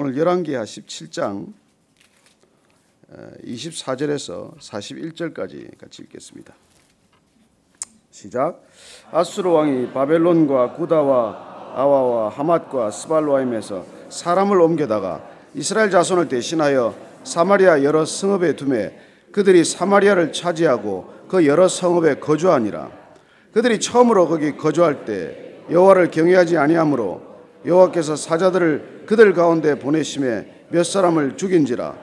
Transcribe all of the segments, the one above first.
오늘 열왕기하 17장 24절에서 41절까지 같이 읽겠습니다. 시작. 아수르 왕이 바벨론과 구다와 아와와 하맛과 스발로아임에서 사람을 옮겨다가 이스라엘 자손을 대신하여 사마리아 여러 성읍에 두매 그들이 사마리아를 차지하고 그 여러 성읍에 거주하니라. 그들이 처음으로 거기 거주할 때 여호와를 경외하지 아니하므로 여호와께서 사자들을 그들 가운데 보내심에 몇 사람을 죽인지라.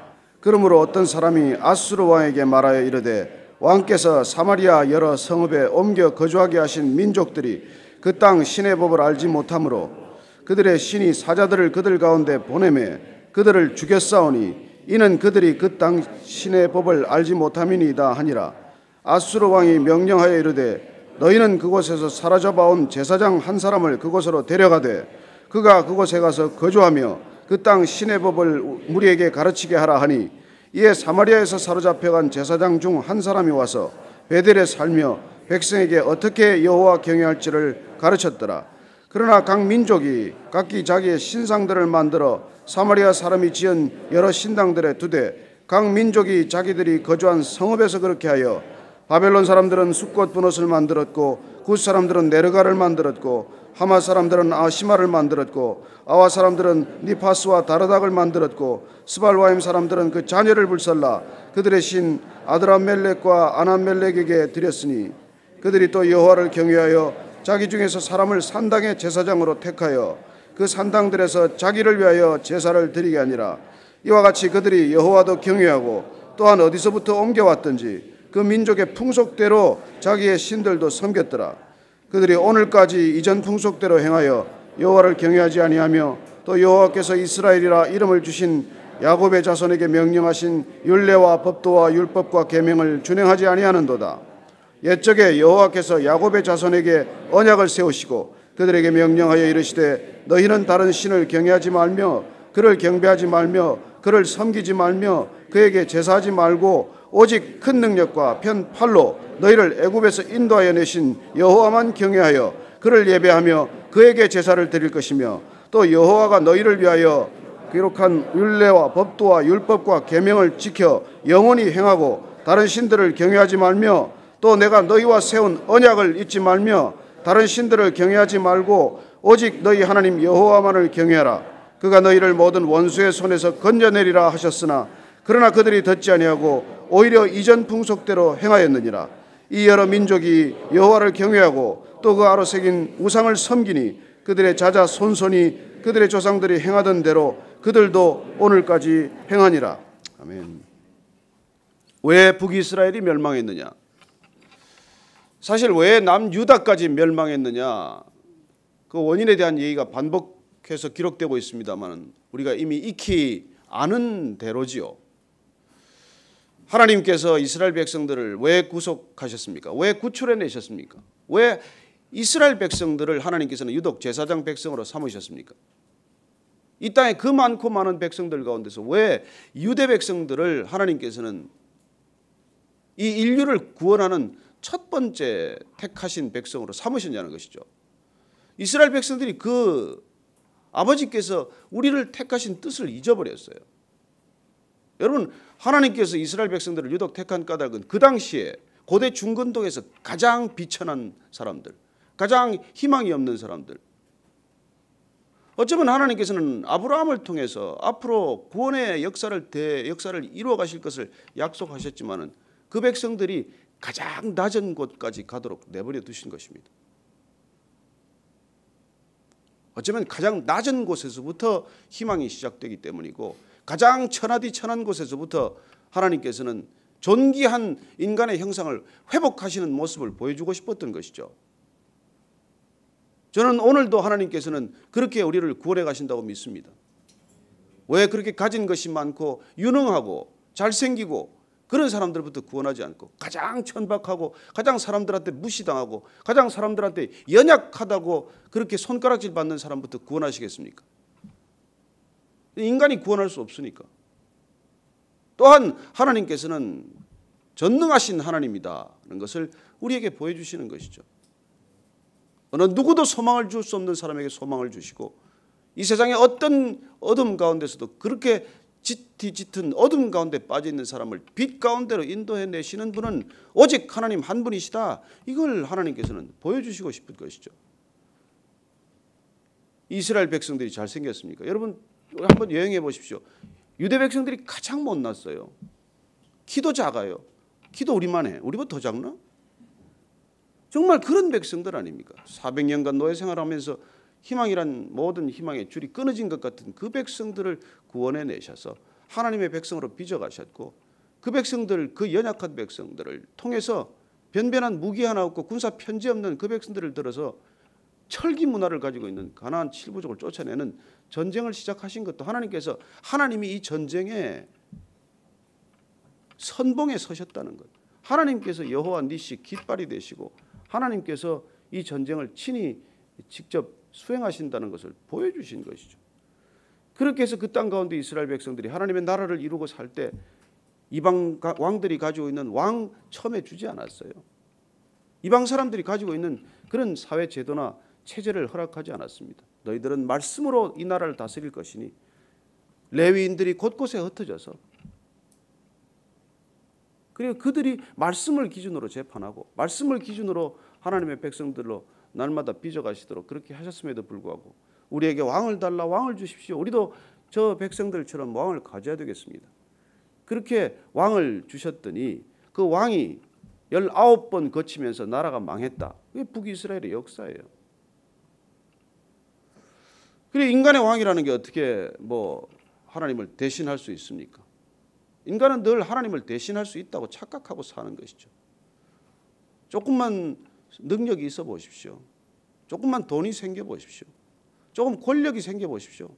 그러므로 어떤 사람이 아수르 왕에게 말하여 이르되 왕께서 사마리아 여러 성읍에 옮겨 거주하게 하신 민족들이 그 땅 신의 법을 알지 못하므로 그들의 신이 사자들을 그들 가운데 보내매 그들을 죽였사오니 이는 그들이 그 땅 신의 법을 알지 못함이니이다 하니라. 아수르 왕이 명령하여 이르되 너희는 그곳에서 사로잡아온 제사장 한 사람을 그곳으로 데려가되 그가 그곳에 가서 거주하며 그 땅 신의 법을 무리에게 가르치게 하라 하니 이에 사마리아에서 사로잡혀간 제사장 중 한 사람이 와서 베델에 살며 백성에게 어떻게 여호와 경외할지를 가르쳤더라. 그러나 각 민족이 각기 자기의 신상들을 만들어 사마리아 사람이 지은 여러 신당들에 두되 각 민족이 자기들이 거주한 성읍에서 그렇게 하여 바벨론 사람들은 숫꽃 분옷을 만들었고 굿 사람들은 네르가를 만들었고 하마 사람들은 아시마를 만들었고 아와 사람들은 니파스와 다르닥을 만들었고 스발와임 사람들은 그 자녀를 불살라 그들의 신 아드람멜렉과 아나멜렉에게 드렸으니 그들이 또 여호와를 경외하여 자기 중에서 사람을 산당의 제사장으로 택하여 그 산당들에서 자기를 위하여 제사를 드리게 하니라. 이와 같이 그들이 여호와도 경외하고 또한 어디서부터 옮겨왔든지 그 민족의 풍속대로 자기의 신들도 섬겼더라. 그들이 오늘까지 이전 풍속대로 행하여 여호와를 경외하지 아니하며 또 여호와께서 이스라엘이라 이름을 주신 야곱의 자손에게 명령하신 율례와 법도와 율법과 계명을 준행하지 아니하는도다. 옛적에 여호와께서 야곱의 자손에게 언약을 세우시고 그들에게 명령하여 이르시되 너희는 다른 신을 경외하지 말며 그를 경배하지 말며 그를 섬기지 말며 그에게 제사하지 말고 오직 큰 능력과 편 팔로 너희를 애굽에서 인도하여 내신 여호와만 경외하여 그를 예배하며 그에게 제사를 드릴 것이며 또 여호와가 너희를 위하여 기록한 율례와 법도와 율법과 계명을 지켜 영원히 행하고 다른 신들을 경외하지 말며 또 내가 너희와 세운 언약을 잊지 말며 다른 신들을 경외하지 말고 오직 너희 하나님 여호와만을 경외하라. 그가 너희를 모든 원수의 손에서 건져내리라 하셨으나 그러나 그들이 듣지 아니하고 오히려 이전 풍속대로 행하였느니라. 이 여러 민족이 여호와를 경외하고 또 그 아로 새긴 우상을 섬기니 그들의 자자 손손이 그들의 조상들이 행하던 대로 그들도 오늘까지 행하니라. 아멘. 왜 북이스라엘이 멸망했느냐? 사실 왜 남유다까지 멸망했느냐? 그 원인에 대한 얘기가 반복해서 기록되고 있습니다만 우리가 이미 익히 아는 대로지요. 하나님께서 이스라엘 백성들을 왜 구속하셨습니까? 왜 구출해내셨습니까? 왜 이스라엘 백성들을 하나님께서는 유독 제사장 백성으로 삼으셨습니까? 이 땅에 그 많고 많은 백성들 가운데서 왜 유대 백성들을 하나님께서는 이 인류를 구원하는 첫 번째 택하신 백성으로 삼으셨냐는 것이죠. 이스라엘 백성들이 그 아버지께서 우리를 택하신 뜻을 잊어버렸어요. 여러분, 하나님께서 이스라엘 백성들을 유독 택한 까닭은 그 당시에 고대 중근동에서 가장 비천한 사람들, 가장 희망이 없는 사람들, 어쩌면 하나님께서는 아브라함을 통해서 앞으로 구원의 역사를 이루어 가실 것을 약속하셨지만은 그 백성들이 가장 낮은 곳까지 가도록 내버려 두신 것입니다. 어쩌면 가장 낮은 곳에서부터 희망이 시작되기 때문이고 가장 천하디 천한 곳에서부터 하나님께서는 존귀한 인간의 형상을 회복하시는 모습을 보여주고 싶었던 것이죠. 저는 오늘도 하나님께서는 그렇게 우리를 구원해 가신다고 믿습니다. 왜 그렇게 가진 것이 많고 유능하고 잘생기고 그런 사람들부터 구원하지 않고 가장 천박하고 가장 사람들한테 무시당하고 가장 사람들한테 연약하다고 그렇게 손가락질 받는 사람부터 구원하시겠습니까? 인간이 구원할 수 없으니까. 또한 하나님께서는 전능하신 하나님이다는 것을 우리에게 보여주시는 것이죠. 어느 누구도 소망을 줄 수 없는 사람에게 소망을 주시고 이 세상의 어떤 어둠 가운데서도 그렇게 짙은 어둠 가운데 빠져 있는 사람을 빛 가운데로 인도해내시는 분은 오직 하나님 한 분이시다. 이걸 하나님께서는 보여주시고 싶은 것이죠. 이스라엘 백성들이 잘생겼습니까? 여러분 한번 여행해 보십시오. 유대 백성들이 가장 못났어요. 키도 작아요. 키도 우리만 해. 우리보다 더 작나? 정말 그런 백성들 아닙니까? 400년간 노예 생활하면서 희망이란 모든 희망의 줄이 끊어진 것 같은 그 백성들을 구원해 내셔서 하나님의 백성으로 빚어가셨고, 그 백성들, 그 연약한 백성들을 통해서 변변한 무기 하나 없고 군사 편지 없는 그 백성들을 들어서 철기 문화를 가지고 있는 가나안 7부족을 쫓아내는 전쟁을 시작하신 것도 하나님께서, 하나님이 이 전쟁에 선봉에 서셨다는 것, 하나님께서 여호와 니시 깃발이 되시고 하나님께서 이 전쟁을 친히 직접 수행하신다는 것을 보여주신 것이죠. 그렇게 해서 그 땅 가운데 이스라엘 백성들이 하나님의 나라를 이루고 살 때 이방 왕들이 가지고 있는 왕 처음에 주지 않았어요. 이방 사람들이 가지고 있는 그런 사회 제도나 체제를 허락하지 않았습니다. 너희들은 말씀으로 이 나라를 다스릴 것이니, 레위인들이 곳곳에 흩어져서, 그리고 그들이 말씀을 기준으로 재판하고 말씀을 기준으로 하나님의 백성들로 날마다 빚어가시도록 그렇게 하셨음에도 불구하고 우리에게 왕을 달라, 왕을 주십시오. 우리도 저 백성들처럼 왕을 가져야 되겠습니다. 그렇게 왕을 주셨더니 그 왕이 19번 거치면서 나라가 망했다. 그게 북이스라엘의 역사예요. 그리고 인간의 왕이라는 게 어떻게 하나님을 대신할 수 있습니까? 인간은 늘 하나님을 대신할 수 있다고 착각하고 사는 것이죠. 조금만 능력이 있어 보십시오. 조금만 돈이 생겨 보십시오. 조금 권력이 생겨 보십시오.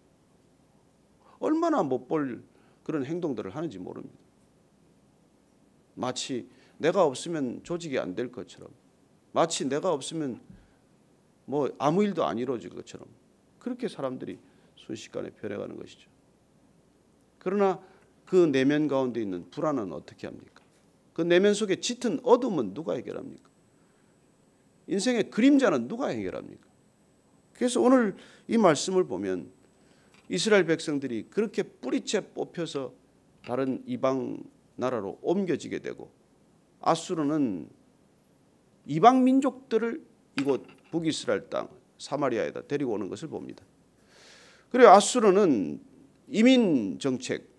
얼마나 못 볼 그런 행동들을 하는지 모릅니다. 마치 내가 없으면 조직이 안 될 것처럼, 마치 내가 없으면 아무 일도 안 이루어질 것처럼 그렇게 사람들이 순식간에 변해가는 것이죠. 그러나 그 내면 가운데 있는 불안은 어떻게 합니까? 그 내면 속에 짙은 어둠은 누가 해결합니까? 인생의 그림자는 누가 해결합니까? 그래서 오늘 이 말씀을 보면 이스라엘 백성들이 그렇게 뿌리채 뽑혀서 다른 이방 나라로 옮겨지게 되고, 아수르는 이방 민족들을 이곳 북이스라엘 땅 사마리아에다 데리고 오는 것을 봅니다. 그리고 아수르는 이민 정책,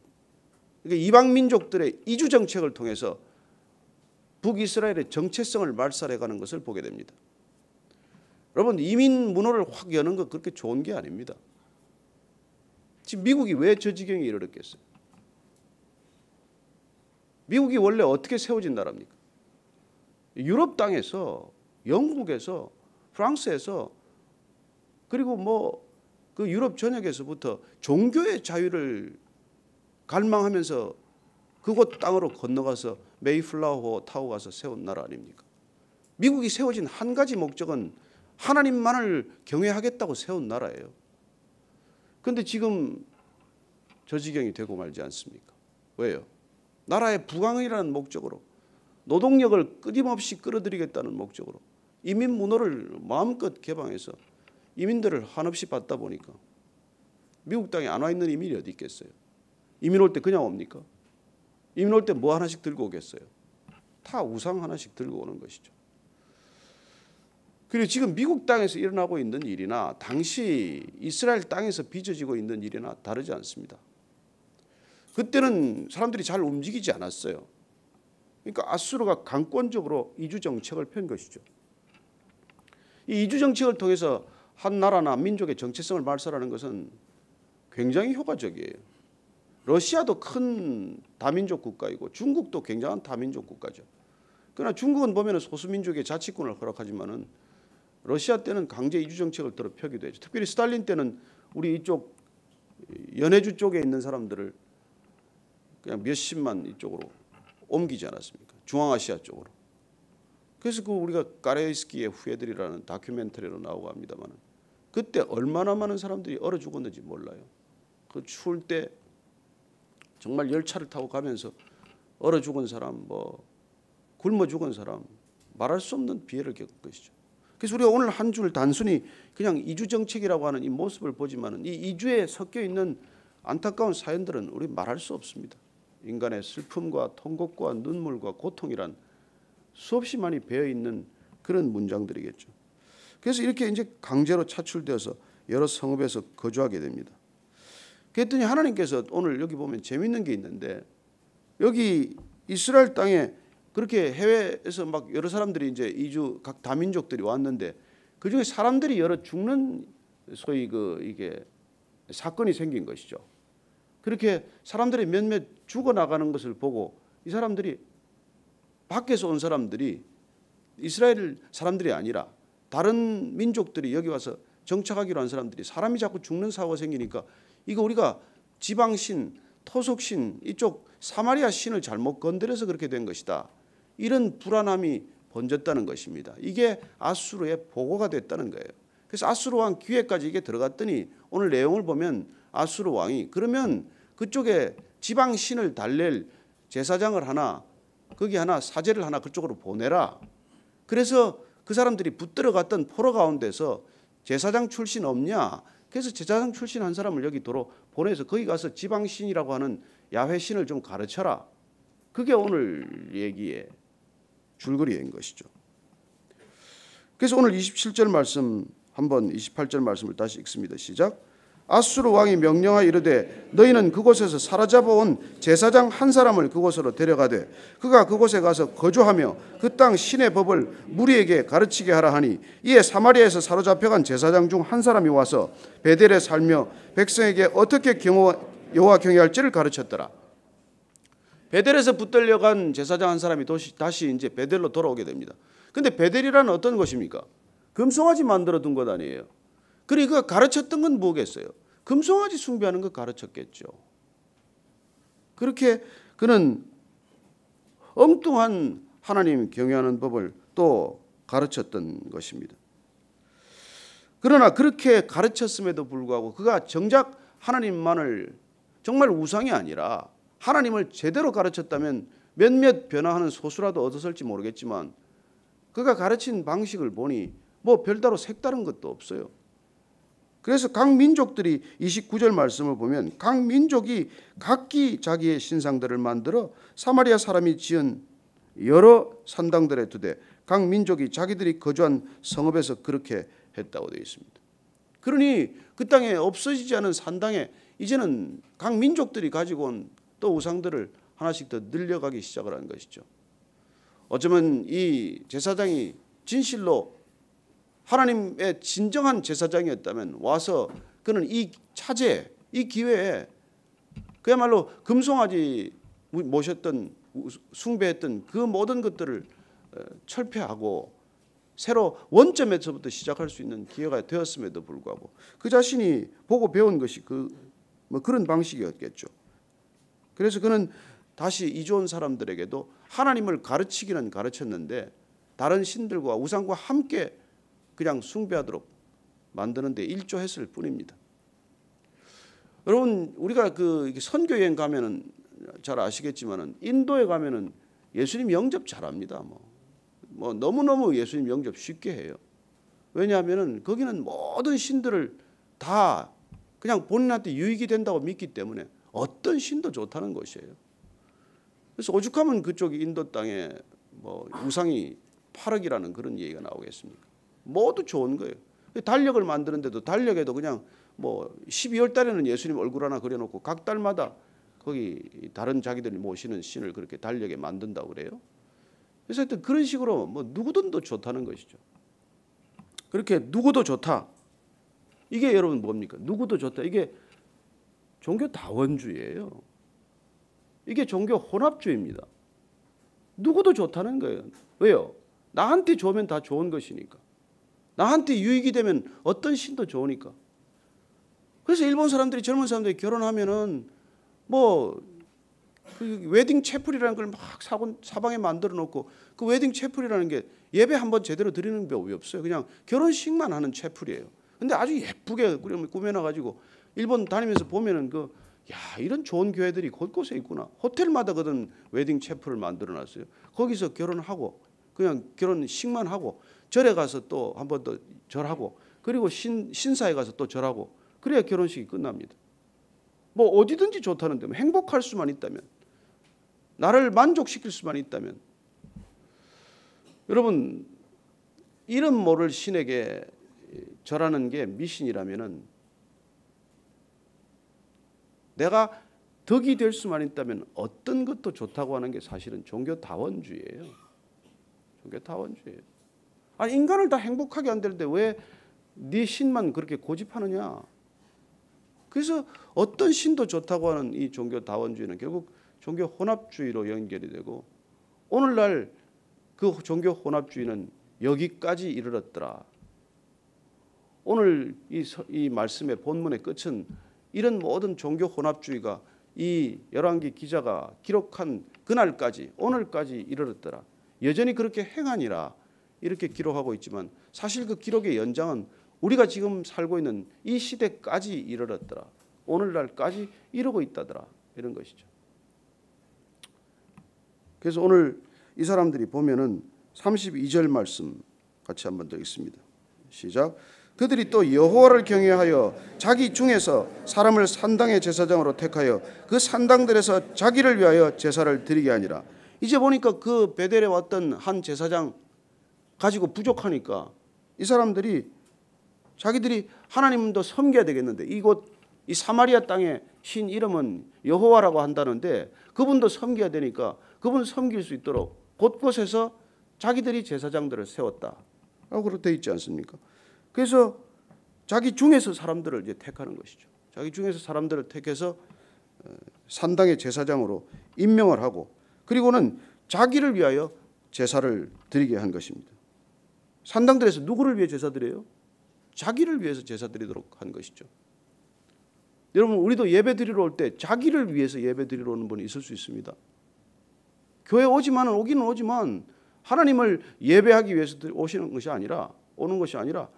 그러니까 이방 민족들의 이주 정책을 통해서 북이스라엘의 정체성을 말살해가는 것을 보게 됩니다. 여러분, 이민 문호를 확 여는 것 그렇게 좋은 게 아닙니다. 지금 미국이 왜 저 지경에 이르렀겠어요? 미국이 원래 어떻게 세워진 나라입니까? 유럽 땅에서, 영국에서, 프랑스에서, 그리고 그 유럽 전역에서부터 종교의 자유를 갈망하면서 그곳 땅으로 건너가서 메이플라워 타고 가서 세운 나라 아닙니까? 미국이 세워진 한 가지 목적은 하나님만을 경외하겠다고 세운 나라예요. 그런데 지금 저 지경이 되고 말지 않습니까? 왜요? 나라의 부강이라는 목적으로, 노동력을 끊임없이 끌어들이겠다는 목적으로 이민 문호를 마음껏 개방해서 이민들을 한없이 받다 보니까 미국 땅에 안 와 있는 이민이 어디 있겠어요? 이민 올 때 그냥 옵니까? 이민 올 때 뭐 하나씩 들고 오겠어요? 다 우상 하나씩 들고 오는 것이죠. 그리고 지금 미국 땅에서 일어나고 있는 일이나 당시 이스라엘 땅에서 빚어지고 있는 일이나 다르지 않습니다. 그때는 사람들이 잘 움직이지 않았어요. 그러니까 아수르가 강권적으로 이주 정책을 편 것이죠. 이 이주 정책을 통해서 한 나라나 민족의 정체성을 말살하는 것은 굉장히 효과적이에요. 러시아도 큰 다민족 국가이고 중국도 굉장한 다민족 국가죠. 그러나 중국은 보면 소수민족의 자치권을 허락하지만은 러시아 때는 강제 이주 정책을 들어 펴기도 했죠. 특별히 스탈린 때는 우리 이쪽 연해주 쪽에 있는 사람들을 그냥 몇십만 이쪽으로 옮기지 않았습니까? 중앙아시아 쪽으로. 그래서 그 우리가 까레이스키의 후예들이라는 다큐멘터리로 나오고 합니다만, 그때 얼마나 많은 사람들이 얼어 죽었는지 몰라요. 그 추울 때 정말 열차를 타고 가면서 얼어 죽은 사람, 굶어 죽은 사람, 말할 수 없는 비애를 겪은 것이죠. 그래서 우리가 오늘 한 줄 단순히 그냥 이주 정책이라고 하는 이 모습을 보지만은 이 이주에 섞여 있는 안타까운 사연들은 우리 말할 수 없습니다. 인간의 슬픔과 통곡과 눈물과 고통이란 수없이 많이 배어 있는 그런 문장들이겠죠. 그래서 이렇게 이제 강제로 차출되어서 여러 성읍에서 거주하게 됩니다. 그랬더니 하나님께서 오늘 여기 보면 재밌는 게 있는데, 여기 이스라엘 땅에 그렇게 해외에서 막 여러 사람들이 이제 이주 각 다민족들이 왔는데 그 중에 사람들이 여러 죽는 소위 이게 사건이 생긴 것이죠. 그렇게 사람들이 몇몇 죽어 나가는 것을 보고 이 사람들이 밖에서 온 사람들이 이스라엘 사람들이 아니라 다른 민족들이 여기 와서 정착하기로 한 사람들이 사람이 자꾸 죽는 사고가 생기니까 이거 우리가 지방신, 토속신, 이쪽 사마리아 신을 잘못 건드려서 그렇게 된 것이다. 이런 불안함이 번졌다는 것입니다. 이게 아수르의 보고가 됐다는 거예요. 그래서 아수르 왕 귀에까지 이게 들어갔더니 오늘 내용을 보면 아수르 왕이 그러면 그쪽에 지방신을 달랠 제사장을 하나, 거기 하나 사제를 하나 그쪽으로 보내라. 그래서 그 사람들이 붙들어 갔던 포로 가운데서 제사장 출신 없냐? 그래서 제사장 출신 한 사람을 여기 도로 보내서 거기 가서 지방신이라고 하는 야훼신을 좀 가르쳐라. 그게 오늘 얘기의 줄거리인 것이죠. 그래서 오늘 27절 말씀 한번 28절 말씀을 다시 읽습니다. 시작. 아수르 왕이 명령하여 이르되 너희는 그곳에서 사로잡아온 제사장 한 사람을 그곳으로 데려가되 그가 그곳에 가서 거주하며 그 땅 신의 법을 무리에게 가르치게 하라 하니 이에 사마리아에서 사로잡혀간 제사장 중 한 사람이 와서 베델에 살며 백성에게 어떻게 여호와 경외할지를 가르쳤더라. 베델에서 붙들려간 제사장 한 사람이 다시 이제 베델로 돌아오게 됩니다. 근데 베델이라는 어떤 것입니까? 금송아지 만들어 둔 것 아니에요. 그리고 그가 가르쳤던 건 뭐겠어요? 금송아지 숭배하는 거 가르쳤겠죠. 그렇게 그는 엉뚱한 하나님 경외하는 법을 또 가르쳤던 것입니다. 그러나 그렇게 가르쳤음에도 불구하고 그가 정작 하나님만을 정말 우상이 아니라 하나님을 제대로 가르쳤다면 몇몇 변화하는 소수라도 얻었을지 모르겠지만 그가 가르친 방식을 보니 뭐 별다로 색다른 것도 없어요. 그래서 각 민족들이 29절 말씀을 보면 각 민족이 각기 자기의 신상들을 만들어 사마리아 사람이 지은 여러 산당들에 두되 각 민족이 자기들이 거주한 성읍에서 그렇게 했다고 되어 있습니다. 그러니 그 땅에 없어지지 않은 산당에 이제는 각 민족들이 가지고 온 또 우상들을 하나씩 더 늘려가기 시작을 한 것이죠. 어쩌면 이 제사장이 진실로 하나님의 진정한 제사장이었다면 와서 그는 이 차제, 이 기회에 그야말로 금송아지 모셨던 숭배했던 그 모든 것들을 철폐하고 새로 원점에서부터 시작할 수 있는 기회가 되었음에도 불구하고 그 자신이 보고 배운 것이 그런 방식이었겠죠. 그래서 그는 다시 이주 온 사람들에게도 하나님을 가르치기는 가르쳤는데 다른 신들과 우상과 함께 그냥 숭배하도록 만드는 데 일조했을 뿐입니다. 여러분 우리가 그 선교 여행 가면은 잘 아시겠지만은 인도에 가면은 예수님 영접 잘합니다. 뭐 너무너무 예수님 영접 쉽게 해요. 왜냐하면은 거기는 모든 신들을 다 그냥 본인한테 유익이 된다고 믿기 때문에 어떤 신도 좋다는 것이에요. 그래서 오죽하면 그쪽 인도 땅에 뭐 우상이 8억이라는 그런 얘기가 나오겠습니까? 모두 좋은 거예요. 달력을 만드는데도 달력에도 그냥 뭐 12월 달에는 예수님 얼굴 하나 그려놓고 각 달마다 거기 다른 자기들이 모시는 신을 그렇게 달력에 만든다고 그래요. 그래서 하여튼 그런 식으로 뭐 누구든 도 좋다는 것이죠. 그렇게 누구도 좋다. 이게 여러분 뭡니까? 누구도 좋다. 이게 종교 다원주의예요. 이게 종교 혼합주의입니다. 누구도 좋다는 거예요. 왜요? 나한테 좋으면 다 좋은 것이니까. 나한테 유익이 되면 어떤 신도 좋으니까. 그래서 일본 사람들이 젊은 사람들이 결혼하면은 뭐 그 웨딩 채플이라는 걸 막 사방에 만들어 놓고 그 웨딩 채플이라는 게 예배 한번 제대로 드리는 법이 없어요. 그냥 결혼식만 하는 채플이에요. 근데 아주 예쁘게 꾸며놔 가지고 일본 다니면서 보면은 이런 좋은 교회들이 곳곳에 있구나. 호텔마다 그런 웨딩 채플을 만들어 놨어요. 거기서 결혼하고 그냥 결혼식만 하고 절에 가서 또 한 번 더 절하고 그리고 신사에 가서 또 절하고 그래야 결혼식이 끝납니다. 뭐 어디든지 좋다는데 뭐 행복할 수만 있다면, 나를 만족시킬 수만 있다면. 여러분, 이름 모를 신에게 절하는 게 미신이라면은, 내가 덕이 될 수만 있다면 어떤 것도 좋다고 하는 게 사실은 종교다원주의예요. 종교다원주의예요. 아니, 인간을 다 행복하게 안 되는데 왜 네 신만 그렇게 고집하느냐. 그래서 어떤 신도 좋다고 하는 이 종교다원주의는 결국 종교 혼합주의로 연결이 되고, 오늘날 그 종교 혼합주의는 여기까지 이르렀더라. 오늘 이 말씀의 본문의 끝은 이런 모든 종교 혼합주의가 이 열왕기 기자가 기록한 그날까지, 오늘까지 이르렀더라. 여전히 그렇게 행하니라 이렇게 기록하고 있지만, 사실 그 기록의 연장은 우리가 지금 살고 있는 이 시대까지 이르렀더라. 오늘날까지 이러고 있다더라. 이런 것이죠. 그래서 오늘 이 사람들이 보면은 32절 말씀 같이 한번 더 읽습니다. 시작. 그들이 또 여호와를 경외하여 자기 중에서 사람을 산당의 제사장으로 택하여 그 산당들에서 자기를 위하여 제사를 드리게 하니라. 이제 보니까 그 베델에 왔던 한 제사장 가지고 부족하니까 이 사람들이 자기들이 하나님도 섬겨야 되겠는데, 이곳 이 사마리아 땅의 신 이름은 여호와라고 한다는데 그분도 섬겨야 되니까 그분 섬길 수 있도록 곳곳에서 자기들이 제사장들을 세웠다 라고 그렇게 되어 있지 않습니까? 그래서 자기 중에서 사람들을 이제 택하는 것이죠. 자기 중에서 사람들을 택해서 산당의 제사장으로 임명을 하고, 그리고는 자기를 위하여 제사를 드리게 한 것입니다. 산당들에서 누구를 위해 제사 드려요? 자기를 위해서 제사 드리도록 한 것이죠. 여러분, 우리도 예배 드리러 올 때 자기를 위해서 예배 드리러 오는 분이 있을 수 있습니다. 교회 오기는 오지만 하나님을 예배하기 위해서 오는 것이 아니라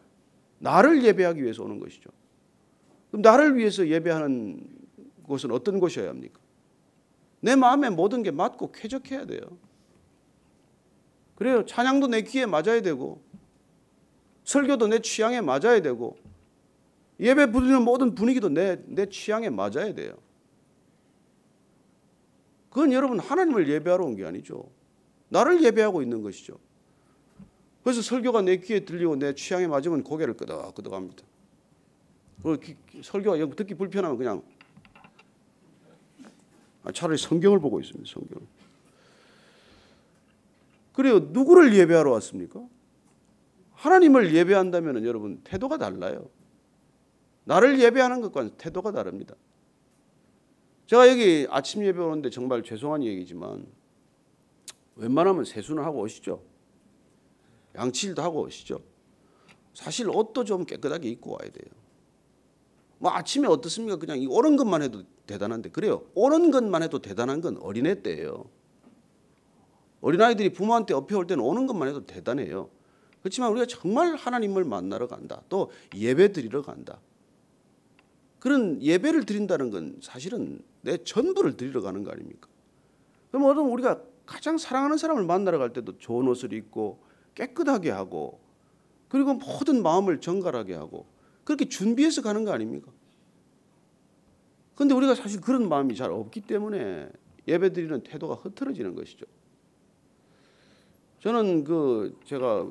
나를 예배하기 위해서 오는 것이죠. 그럼 나를 위해서 예배하는 곳은 어떤 곳이어야 합니까? 내 마음에 모든 게 맞고 쾌적해야 돼요. 그래요. 찬양도 내 귀에 맞아야 되고, 설교도 내 취향에 맞아야 되고, 예배 부르는 모든 분위기도 내 취향에 맞아야 돼요. 그건 여러분 하나님을 예배하러 온 게 아니죠. 나를 예배하고 있는 것이죠. 그래서 설교가 내 귀에 들리고 내 취향에 맞으면 고개를 끄덕끄덕합니다. 설교가 듣기 불편하면 그냥 차라리 성경을 보고 있습니다. 성경을. 그래요. 누구를 예배하러 왔습니까? 하나님을 예배한다면 여러분 태도가 달라요. 나를 예배하는 것과는 태도가 다릅니다. 제가 여기 아침 예배 오는데 정말 죄송한 얘기지만 웬만하면 세수는 하고 오시죠. 양치질도 하고 오시죠. 사실 옷도 좀 깨끗하게 입고 와야 돼요. 뭐 아침에 어떻습니까? 그냥 오는 것만 해도 대단한데, 그래요. 오는 것만 해도 대단한 건 어린애 때예요. 어린아이들이 부모한테 업혀올 때는 오는 것만 해도 대단해요. 그렇지만 우리가 정말 하나님을 만나러 간다. 또 예배 드리러 간다. 그런 예배를 드린다는 건 사실은 내 전부를 드리러 가는 거 아닙니까? 그럼 우리가 가장 사랑하는 사람을 만나러 갈 때도 좋은 옷을 입고 깨끗하게 하고, 그리고 모든 마음을 정갈하게 하고 그렇게 준비해서 가는 거 아닙니까? 그런데 우리가 사실 그런 마음이 잘 없기 때문에 예배 드리는 태도가 흐트러지는 것이죠. 저는 제가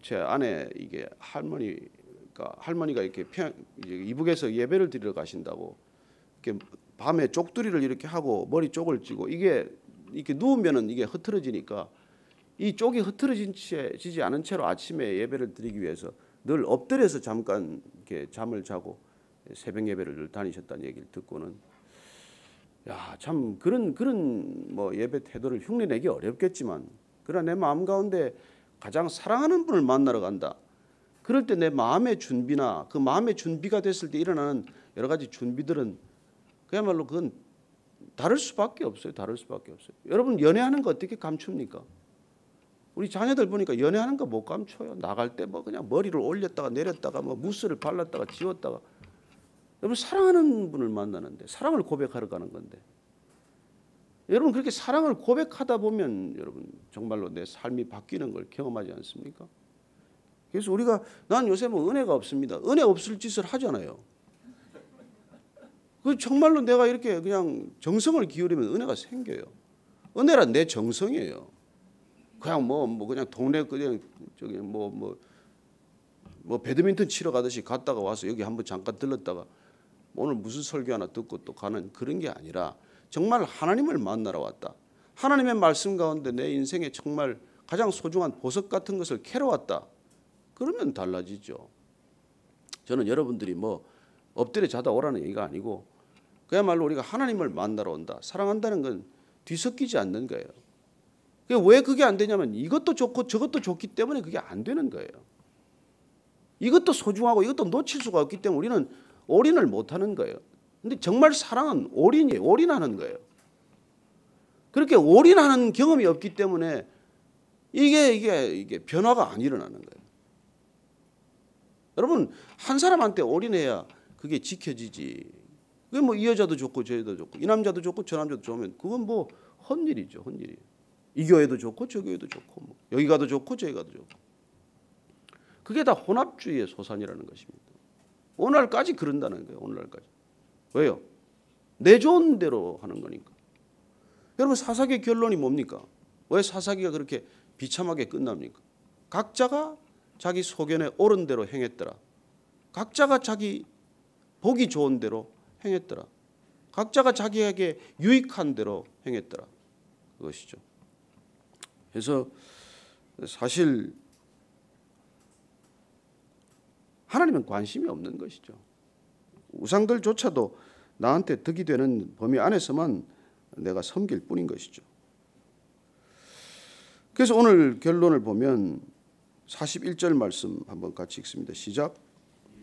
제 아내 이게 할머니가 이렇게 이북에서 예배를 드리러 가신다고 이렇게 밤에 쪽두리를 이렇게 하고 머리 쪽을 찌고 이게 이렇게 누우면은 이게 흐트러지니까 이 쪽이 흐트러지지 않은 채로 아침에 예배를 드리기 위해서 늘 엎드려서 잠깐 이렇게 잠을 자고 새벽 예배를 늘 다니셨다는 얘기를 듣고는, 야, 참 그런 뭐 예배 태도를 흉내내기 어렵겠지만, 그러나 내 마음 가운데 가장 사랑하는 분을 만나러 간다. 그럴 때 내 마음의 준비나 그 마음의 준비가 됐을 때 일어나는 여러 가지 준비들은 그야말로 그건 다를 수밖에 없어요. 여러분 연애하는 거 어떻게 감춥니까? 우리 자녀들 보니까 연애하는 거 못 감춰요. 나갈 때 뭐 그냥 머리를 올렸다가 내렸다가 뭐 무스를 발랐다가 지웠다가. 여러분 사랑하는 분을 만나는데, 사랑을 고백하러 가는 건데 여러분 그렇게 사랑을 고백하다 보면 여러분 정말로 내 삶이 바뀌는 걸 경험하지 않습니까? 그래서 우리가 난 요새 뭐 은혜가 없습니다. 은혜 없을 짓을 하잖아요. 그 정말로 내가 이렇게 그냥 정성을 기울이면 은혜가 생겨요. 은혜란 내 정성이에요. 그냥 뭐 그냥 동네 그냥 저기 뭐 배드민턴 치러 가듯이 갔다가 와서 여기 한번 잠깐 들렀다가 오늘 무슨 설교 하나 듣고 또 가는 그런 게 아니라 정말 하나님을 만나러 왔다. 하나님의 말씀 가운데 내 인생에 정말 가장 소중한 보석 같은 것을 캐러 왔다. 그러면 달라지죠. 저는 여러분들이 뭐 엎드려 자다 오라는 얘기가 아니고 그야말로 우리가 하나님을 만나러 온다. 사랑한다는 건 뒤섞이지 않는 거예요. 왜 그게 안 되냐면 이것도 좋고 저것도 좋기 때문에 그게 안 되는 거예요. 이것도 소중하고 이것도 놓칠 수가 없기 때문에 우리는 올인을 못하는 거예요. 근데 정말 사랑은 올인이에요. 올인하는 거예요. 그렇게 올인하는 경험이 없기 때문에 이게 변화가 안 일어나는 거예요. 여러분 한 사람한테 올인해야 그게 지켜지지. 그게 뭐 이 여자도 좋고 저 여자도 좋고 이 남자도 좋고 저 남자도 좋으면 그건 뭐 헛일이죠. 헛일이에요. 이 교회도 좋고 저 교회도 좋고 뭐 여기 가도 좋고 저기 가도 좋고 그게 다 혼합주의의 소산이라는 것입니다. 오늘날까지 그런다는 거예요. 오늘날까지. 왜요? 내 좋은 대로 하는 거니까. 여러분 사사기의 결론이 뭡니까? 왜 사사기가 그렇게 비참하게 끝납니까? 각자가 자기 소견에 옳은 대로 행했더라. 각자가 자기 보기 좋은 대로 행했더라. 각자가 자기에게 유익한 대로 행했더라. 그것이죠. 그래서 사실 하나님은 관심이 없는 것이죠. 우상들조차도 나한테 득이 되는 범위 안에서만 내가 섬길 뿐인 것이죠. 그래서 오늘 결론을 보면 41절 말씀 한번 같이 읽습니다. 시작.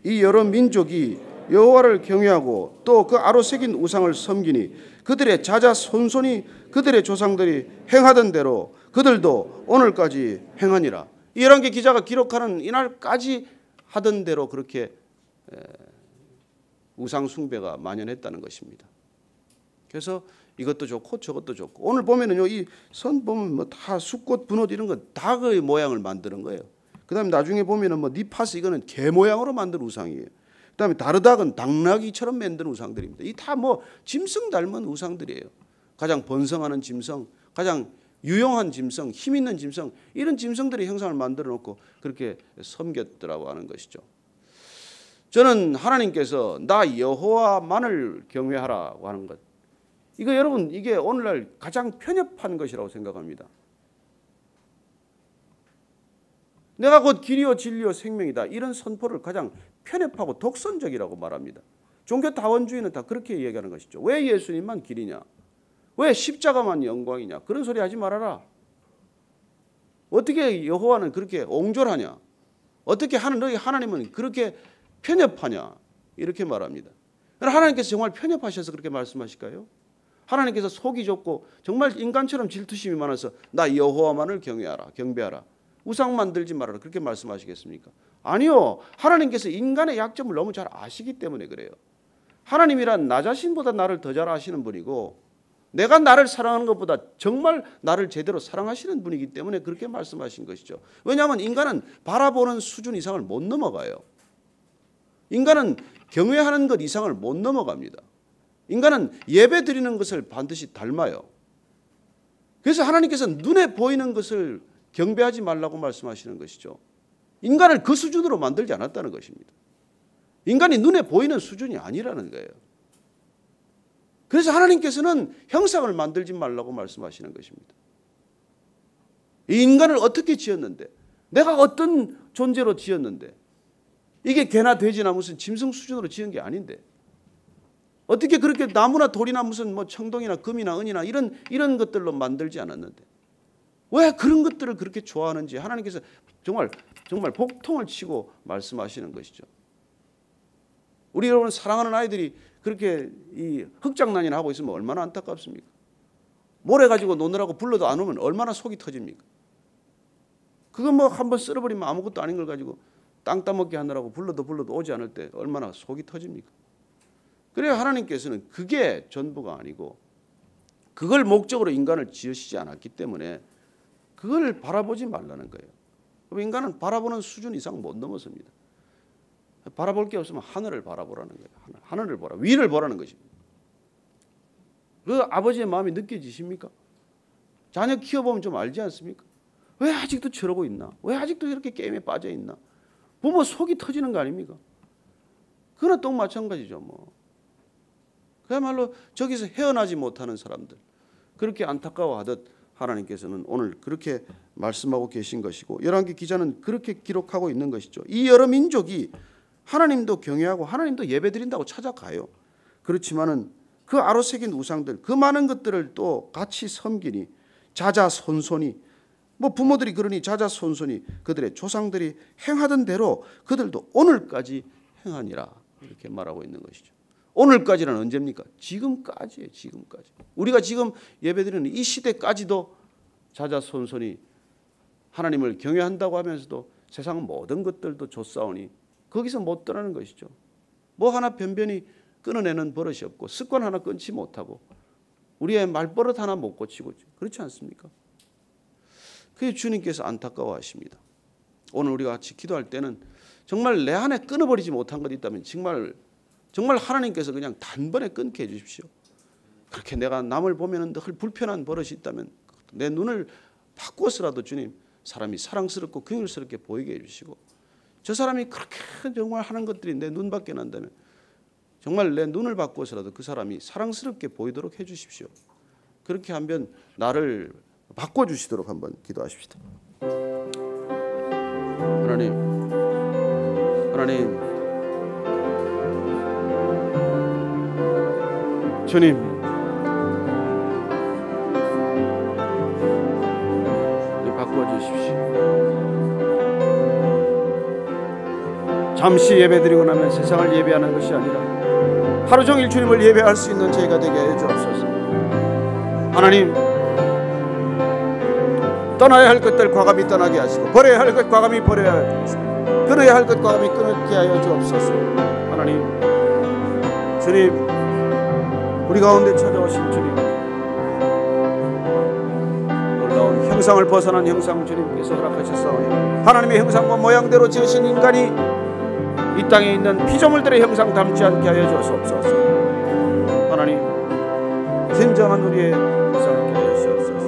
이 여러 민족이 여호와를 경외하고 또 그 아로 새긴 우상을 섬기니 그들의 자자손손이 그들의 조상들이 행하던 대로 그들도 오늘까지 행하니라. 열왕기 기자가 기록하는 이날까지 하던 대로 그렇게 우상 숭배가 만연했다는 것입니다. 그래서 이것도 좋고 저것도 좋고 오늘 보면은요 이 선 보면 뭐 다 숫꽃 분홍 이런 건 닭의 모양을 만드는 거예요. 그다음에 나중에 보면은 뭐 니파스 이거는 개 모양으로 만든 우상이에요. 그다음에 다르닥은 당나귀처럼 만든 우상들입니다. 이 다 뭐 짐승 닮은 우상들이에요. 가장 번성하는 짐승, 가장 유용한 짐승, 힘 있는 짐승 이런 짐승들의 형상을 만들어 놓고 그렇게 섬겼더라고 하는 것이죠. 저는 하나님께서 나 여호와만을 경외하라고 하는 것. 이거 여러분 이게 오늘날 가장 편협한 것이라고 생각합니다. 내가 곧 길이요 진리요 생명이다. 이런 선포를 가장 편협하고 독선적이라고 말합니다. 종교다원주의는 다 그렇게 이야기하는 것이죠. 왜 예수님만 길이냐? 왜 십자가만 영광이냐? 그런 소리 하지 말아라. 어떻게 여호와는 그렇게 옹졸하냐? 어떻게 너희 하나님은 그렇게 편협하냐? 이렇게 말합니다. 하나님께서 정말 편협하셔서 그렇게 말씀하실까요? 하나님께서 속이 좁고 정말 인간처럼 질투심이 많아서 나 여호와만을 경외하라, 경배하라. 우상 만들지 말아라. 그렇게 말씀하시겠습니까? 아니요. 하나님께서 인간의 약점을 너무 잘 아시기 때문에 그래요. 하나님이란 나 자신보다 나를 더 잘 아시는 분이고 내가 나를 사랑하는 것보다 정말 나를 제대로 사랑하시는 분이기 때문에 그렇게 말씀하신 것이죠. 왜냐하면 인간은 바라보는 수준 이상을 못 넘어가요. 인간은 경외하는 것 이상을 못 넘어갑니다. 인간은 예배 드리는 것을 반드시 닮아요. 그래서 하나님께서 눈에 보이는 것을 경배하지 말라고 말씀하시는 것이죠. 인간을 그 수준으로 만들지 않았다는 것입니다. 인간이 눈에 보이는 수준이 아니라는 거예요. 그래서 하나님께서는 형상을 만들지 말라고 말씀하시는 것입니다. 이 인간을 어떻게 지었는데 내가 어떤 존재로 지었는데 이게 개나 돼지나 무슨 짐승 수준으로 지은 게 아닌데 어떻게 그렇게 나무나 돌이나 무슨 뭐 청동이나 금이나 은이나 이런 것들로 만들지 않았는데 왜 그런 것들을 그렇게 좋아하는지 하나님께서 정말 복통을 치고 말씀하시는 것이죠. 우리 여러분 사랑하는 아이들이 그렇게 이 흙장난이나 하고 있으면 얼마나 안타깝습니까? 모래 가지고 노느라고 불러도 안 오면 얼마나 속이 터집니까? 그거 뭐 한번 쓸어버리면 아무것도 아닌 걸 가지고 땅 따먹게 하느라고 불러도 오지 않을 때 얼마나 속이 터집니까? 그래야 하나님께서는 그게 전부가 아니고 그걸 목적으로 인간을 지으시지 않았기 때문에 그걸 바라보지 말라는 거예요. 그럼 인간은 바라보는 수준 이상 못 넘어섭니다. 바라볼 게 없으면 하늘을 바라보라는 거예요. 하늘을 보라, 위를 보라는 것입니다. 그 아버지의 마음이 느껴지십니까? 자녀 키워보면 좀 알지 않습니까? 왜 아직도 저러고 있나? 왜 아직도 이렇게 게임에 빠져 있나? 부모 속이 터지는 거 아닙니까? 그거는 또 마찬가지죠. 뭐 그야말로 저기서 헤어나지 못하는 사람들, 그렇게 안타까워하듯 하나님께서는 오늘 그렇게 말씀하고 계신 것이고, 열왕기 기자는 그렇게 기록하고 있는 것이죠. 이 여러 민족이 하나님도 경외하고 하나님도 예배드린다고 찾아가요. 그렇지만은 그 아로새긴 우상들, 그 많은 것들을 또 같이 섬기니 자자손손이, 뭐 부모들이 그러니 자자손손이 그들의 조상들이 행하던 대로 그들도 오늘까지 행하니라, 이렇게 말하고 있는 것이죠. 오늘까지는 언제입니까? 지금까지예요. 지금까지. 우리가 지금 예배드리는 이 시대까지도 자자손손이 하나님을 경외한다고 하면서도 세상 모든 것들도 좇사오니 거기서 못 떠나는 것이죠. 뭐 하나 변변히 끊어내는 버릇이 없고 습관 하나 끊지 못하고 우리의 말버릇 하나 못 고치고, 그렇지 않습니까? 그게 주님께서 안타까워하십니다. 오늘 우리가 같이 기도할 때는 정말 내 안에 끊어버리지 못한 것이 있다면 정말 하나님께서 그냥 단번에 끊게 해주십시오. 그렇게 내가 남을 보면 늘 불편한 버릇이 있다면 내 눈을 바꾸어서라도 주님, 사람이 사랑스럽고 긍휼스럽게 보이게 해주시고, 저 사람이 그렇게 정말 하는 것들이 내 눈 밖에 난다면 정말 내 눈을 바꾸어서라도 그 사람이 사랑스럽게 보이도록 해주십시오. 그렇게 하면 나를 바꿔주시도록 한번 기도하십시다. 하나님, 주님, 바꿔주십시오. 잠시 예배드리고 나면 세상을 예배하는 것이 아니라 하루 종일 주님을 예배할 수 있는 저희가 되게 해 주옵소서. 하나님, 떠나야 할 것들 과감히 떠나게 하시고, 버려야 할 것 과감히 버려야 하시고, 끊어야 할 것 과감히 끊게 하여 주옵소서. 하나님, 주님, 우리 가운데 찾아오신 주님, 놀라운 형상을 벗어난 형상 주님께서 허락하셨사오니 하나님의 형상과 모양대로 지으신 인간이 이 땅에 있는 피조물들의 형상 닮지 않게 하여 주옵소서. 하나님, 진정한 우리의 형상을 하여 주옵소서.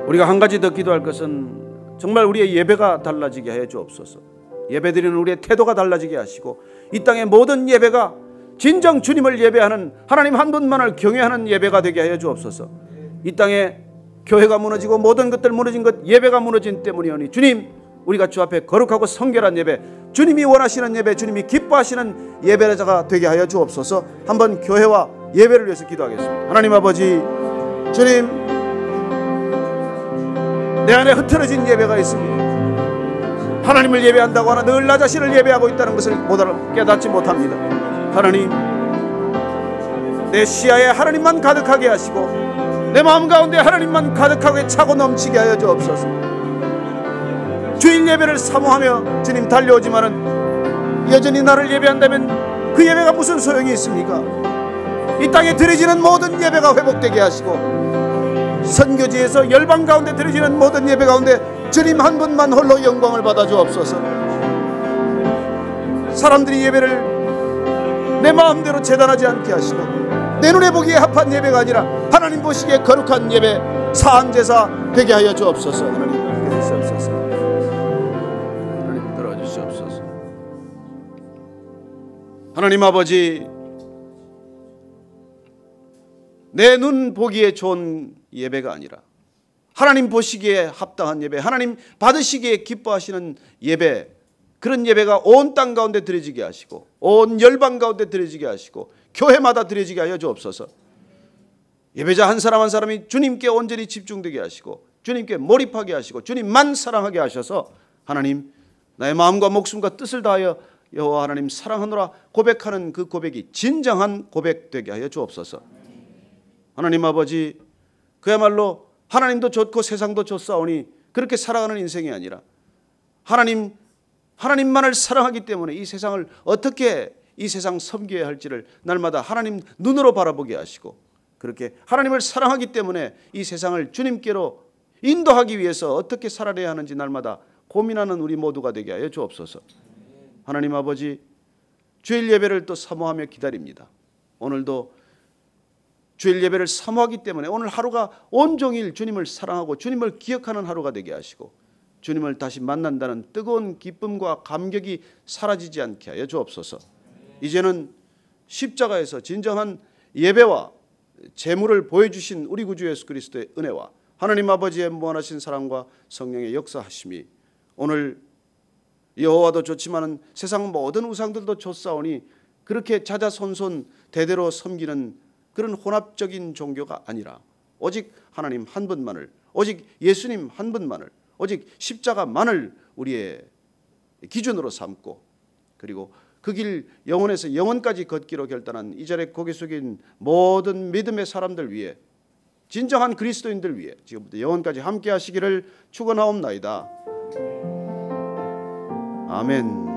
우리가 한 가지 더 기도할 것은 정말 우리의 예배가 달라지게 하여 주옵소서. 예배드리는 우리의 태도가 달라지게 하시고, 이 땅의 모든 예배가 진정 주님을 예배하는, 하나님 한 분만을 경외하는 예배가 되게 하여 주옵소서. 이 땅에 교회가 무너지고 모든 것들 무너진 것, 예배가 무너진 때문이오니 주님, 우리가 주 앞에 거룩하고 성결한 예배, 주님이 원하시는 예배, 주님이 기뻐하시는 예배자가 되게 하여 주옵소서. 한번 교회와 예배를 위해서 기도하겠습니다. 하나님 아버지, 주님, 내 안에 흐트러진 예배가 있습니다. 하나님을 예배한다고 하나 늘 나 자신을 예배하고 있다는 것을 깨닫지 못합니다. 하나님, 내 시야에 하나님만 가득하게 하시고 내 마음 가운데 하나님만 가득하게 차고 넘치게 하여 주옵소서. 주일 예배를 사모하며 주님 달려오지만은 여전히 나를 예배한다면 그 예배가 무슨 소용이 있습니까? 이 땅에 드려지는 모든 예배가 회복되게 하시고, 선교지에서 열방 가운데 드려지는 모든 예배 가운데 주님 한 분만 홀로 영광을 받아 주옵소서. 사람들이 예배를 내 마음대로 재단하지 않게 하시고, 내 눈에 보기에 합한 예배가 아니라 하나님 보시기에 거룩한 예배, 사안제사 되게 하여 주옵소서. 하나님 들어주시옵소서. 하나님 들어주시옵소서. 하나님 아버지, 내 눈 보기에 좋은 예배가 아니라 하나님 보시기에 합당한 예배, 하나님 받으시기에 기뻐하시는 예배, 그런 예배가 온 땅 가운데 드려지게 하시고 온 열방 가운데 드려지게 하시고 교회마다 드려지게 하여 주옵소서. 예배자 한 사람 한 사람이 주님께 온전히 집중되게 하시고 주님께 몰입하게 하시고 주님만 사랑하게 하셔서 하나님, 나의 마음과 목숨과 뜻을 다하여 여호와 하나님 사랑하노라 고백하는 그 고백이 진정한 고백되게 하여 주옵소서. 하나님 아버지, 그야말로 하나님도 좋고 세상도 좋사오니 그렇게 살아가는 인생이 아니라 하나님 하나님만을 사랑하기 때문에 이 세상을 어떻게 이 세상 섬겨야 할지를 날마다 하나님 눈으로 바라보게 하시고, 그렇게 하나님을 사랑하기 때문에 이 세상을 주님께로 인도하기 위해서 어떻게 살아야 하는지 날마다 고민하는 우리 모두가 되게 하여 주옵소서. 하나님 아버지, 주일 예배를 또 사모하며 기다립니다. 오늘도 주일 예배를 사모하기 때문에 오늘 하루가 온종일 주님을 사랑하고 주님을 기억하는 하루가 되게 하시고, 주님을 다시 만난다는 뜨거운 기쁨과 감격이 사라지지 않게 하여 주옵소서. 이제는 십자가에서 진정한 예배와 제물을 보여주신 우리 구주 예수 그리스도의 은혜와 하나님 아버지의 무한하신 사랑과 성령의 역사하심이 오늘 여호와도 좋지만은 세상 모든 우상들도 좋사오니 그렇게 자자손손 대대로 섬기는 그런 혼합적인 종교가 아니라 오직 하나님 한 분만을, 오직 예수님 한 분만을, 오직 십자가만을 우리의 기준으로 삼고, 그리고 그 길 영원에서 영원까지 걷기로 결단한 이 자리에 고개 숙인 모든 믿음의 사람들 위해, 진정한 그리스도인들 위해 지금부터 영원까지 함께 하시기를 축원하옵나이다. 아멘.